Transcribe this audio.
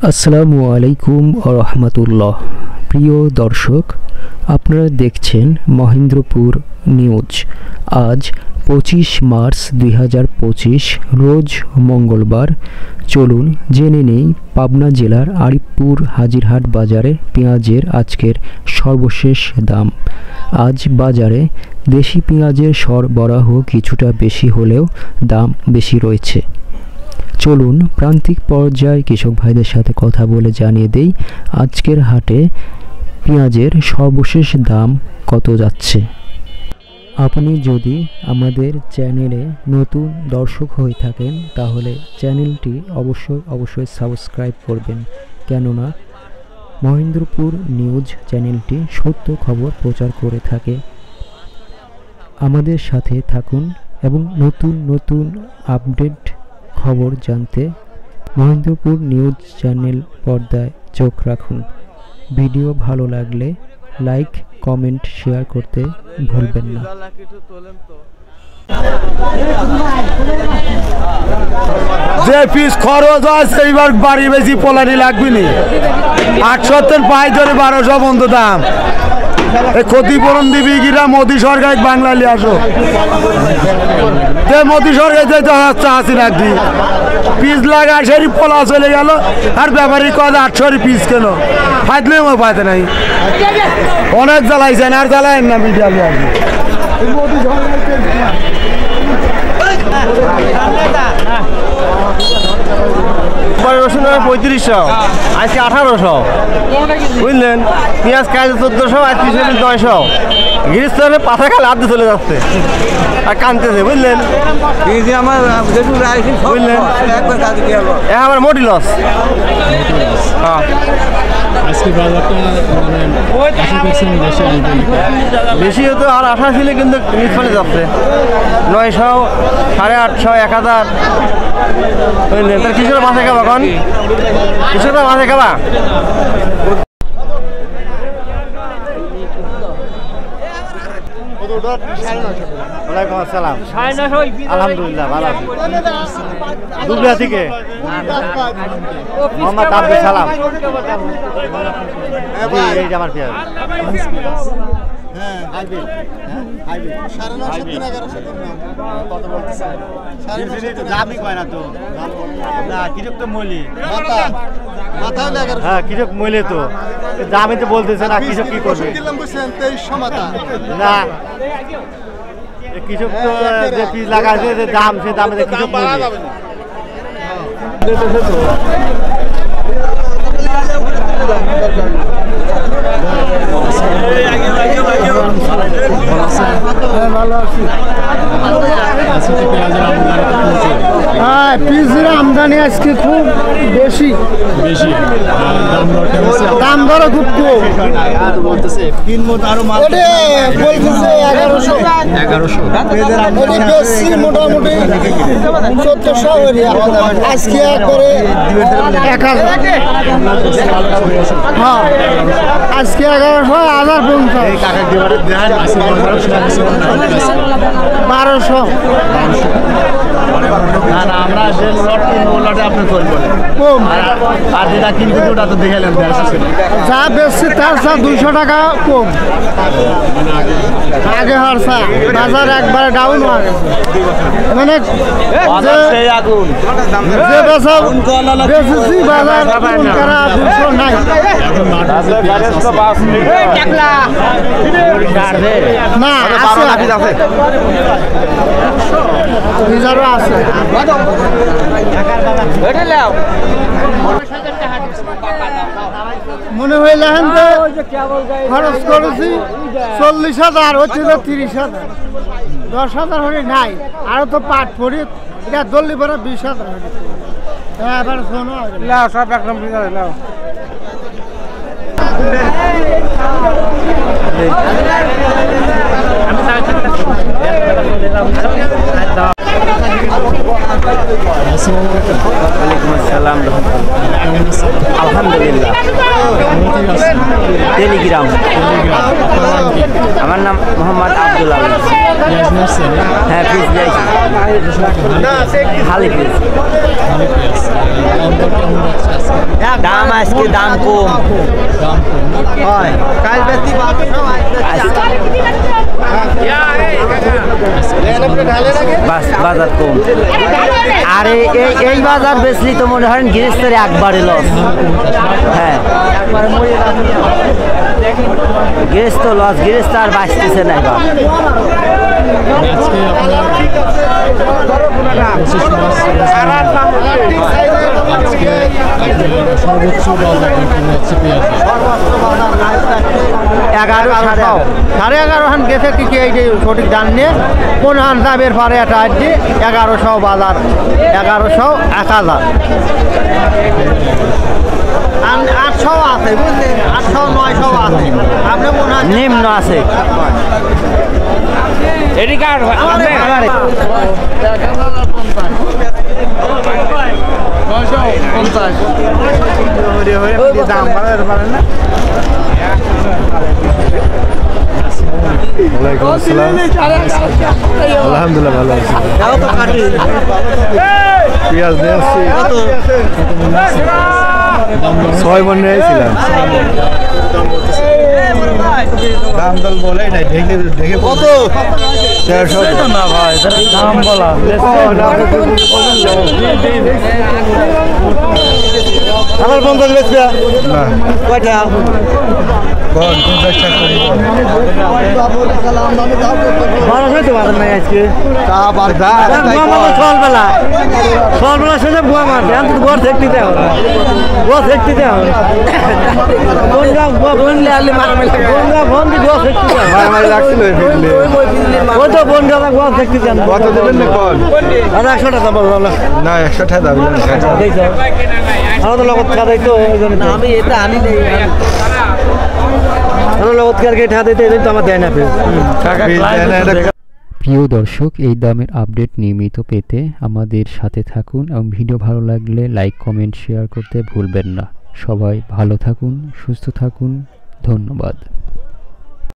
আসসালামু আলাইকুম রহমতুল্লাহ। প্রিয় দর্শক, আপনারা দেখছেন মহেন্দ্রপুর নিউজ। আজ 25 মার্চ 2025 রোজ মঙ্গলবার। চলুন জেনে নেই পাবনা জেলার আরিফপুর হাজিরহাট বাজারে পেঁয়াজের আজকের সর্বশেষ দাম। আজ বাজারে দেশি পেঁয়াজের সরবরাহ কিছুটা বেশি হলেও দাম বেশি রয়েছে। চলুন প্রান্তিক পর্যায়ে কৃষক ভাইদের সাথে কথা বলে জানিয়ে দেই আজকের হাটে পেঁয়াজের সর্বশেষ দাম কত যাচ্ছে। আপনি যদি আমাদের চ্যানেলে নতুন দর্শক হয়ে থাকেন তাহলে চ্যানেলটি অবশ্যই সাবস্ক্রাইব করবেন, কেননা মহেন্দ্রপুর নিউজ চ্যানেলটি সত্য খবর প্রচার করে থাকে। আমাদের সাথে থাকুন এবং নতুন আপডেট খবর জানতে মহেন্দ্রপুর নিউজ চ্যানেল পর্দায় চোখ রাখুন। ভিডিও ভালো লাগলে লাইক, কমেন্ট, শেয়ার করতে ভুলবেন না। যে পিস খরচ আছে এইবার বাড়ি বেশি পোলানি লাগবে নি। 800 পাই ধরে 1200 বন্ধ দাম। এই ক্ষতিপূরণ দিবি কিনা মোদী সরকার বাংলালি আসো। যে মোদী সরকার যেতে হচ্ছে 80 রাখবি পিস লাগা সেই পোলা চলে গেল আর ব্যাপারী কত 800 পিস কেন ফাইদলে পাইতে নাই। অনেক জ্বালাইছেন আর জ্বালায় না মিডিয়া মোদী সরকার রসুন 3500, আজকে 1800 বুঝলেন। পেঁয়াজ কাজ 1400, আজ 900। গিরিস্তানের পাতা খালে হাতে চলে যাচ্ছে আর কানতেছে বুঝলেন। বুঝলেন আমার মোটি লস। হ্যাঁ বেশি হতো আর আশা ছিল কিন্তু নিষ্ফলে যাচ্ছে 900, 850, 1000 বুঝলেন। তার কিছুটা মাথায় খাবা এখন, কিছুটা মাথায় খাবা। ওয়ালাইকুম আসসালাম। আলহামদুলিল্লাহ ভালো আছি। দুবরা থেকে মোহাম্মদ আব্দুল সালাম। এই যে আমার পেঁয়াজ কৃষক মূল্যে তো দামে তো বলতেছে না। কৃষক কি করবে না, কৃষক তো যে পিস লাগাছে যে দাম সে দামে কৃষক ভালো আছি। হ্যাঁ পিসের আমদানি আজকে খুব বেশি দাম ধরো খুব কম বলতেছে। মোটামুটি 1400 আজকে করে 1000। হ্যাঁ আজকে 1100, 1200। আমরা যে লটে আপনি করবেন কম আর যেটা কিনতে ওটা তো দেখে যা বেশি তার 200 টাকা কম। আগে হরসা বাজার একবারে ডাউন হয়ে গেছে, মানে যে বেশি বাজার করা 200 নাই। না আছে মনে হইলেন যে খরচ করেছি 40,000, হচ্ছে 30,000, 10,000 হলে নাই। আরো তো পাট পড়ি এটা দল্লি পরে 20,000 হলে এবার শোনো সব একদম আলহামদুলিল্লাহ। টেলিগ্রাম। আমার নাম মোহাম্মদ আব্দুল আলী। হ্যাঁ পিস দিয়েছি, খালি পিস। আজকে দাম কম হয় কাল বেশি বাজার কম আর এই বাজার বেশি তো মনে হয় গৃহস্থের একবারে লস হ্যাঁ গৃহস্থ লস গৃহস্থ আর বাঁচতেছে না এবার সাড়ে 11 গেছে কি এই যে সঠিক দাম নিয়ে কোন হান সাহেবের পরে একটা আসছে 1100 বাজার 1100 1000 800 আছে বুঝলেন 800 900 আছে আপনি মনে হয় নিম্ন আছে এডি কার্ড দাম বাড়াতে পারেন না আলহামদুলিল্লাহ ভালো আছি পেঁয়াজ নিয়ে আসছি 6 মন নিয়ে আসছিলাম দাম দল বলে নাই দেখে কত 150 না ভাই দাম বলা আমার 50 বেচবে না কয়টা কোন 50 টাকা বারো হইতে পারে না আজকে তা বারদা সকালবেলা শেষে বুয়া মারছে আমি তো ঘর দেখতে যাও ঘর দেখতে যাও বনগা বনলে আলে মারামারি বনগা বন দি ঘর দেখতে যাও মারামারি লাগছিল ওই তো বনগা ঘর দেখতে যান কত দেবেন না কোন আর 100 টাকা বল না 100 টাকা দাবি না আমার তো লগত খাদাই তো না আমি এটা আনি নাই আমার লগত কার কে ঠাদে দেই তো আমার দেয় না প্রিয় দর্শক এই দামের আপডেট নিয়মিত পেতে আমাদের সাথে থাকুন এবং ভিডিও ভালো লাগলে লাইক কমেন্ট শেয়ার করতে ভুলবেন না সবাই ভালো থাকুন সুস্থ থাকুন ধন্যবাদ।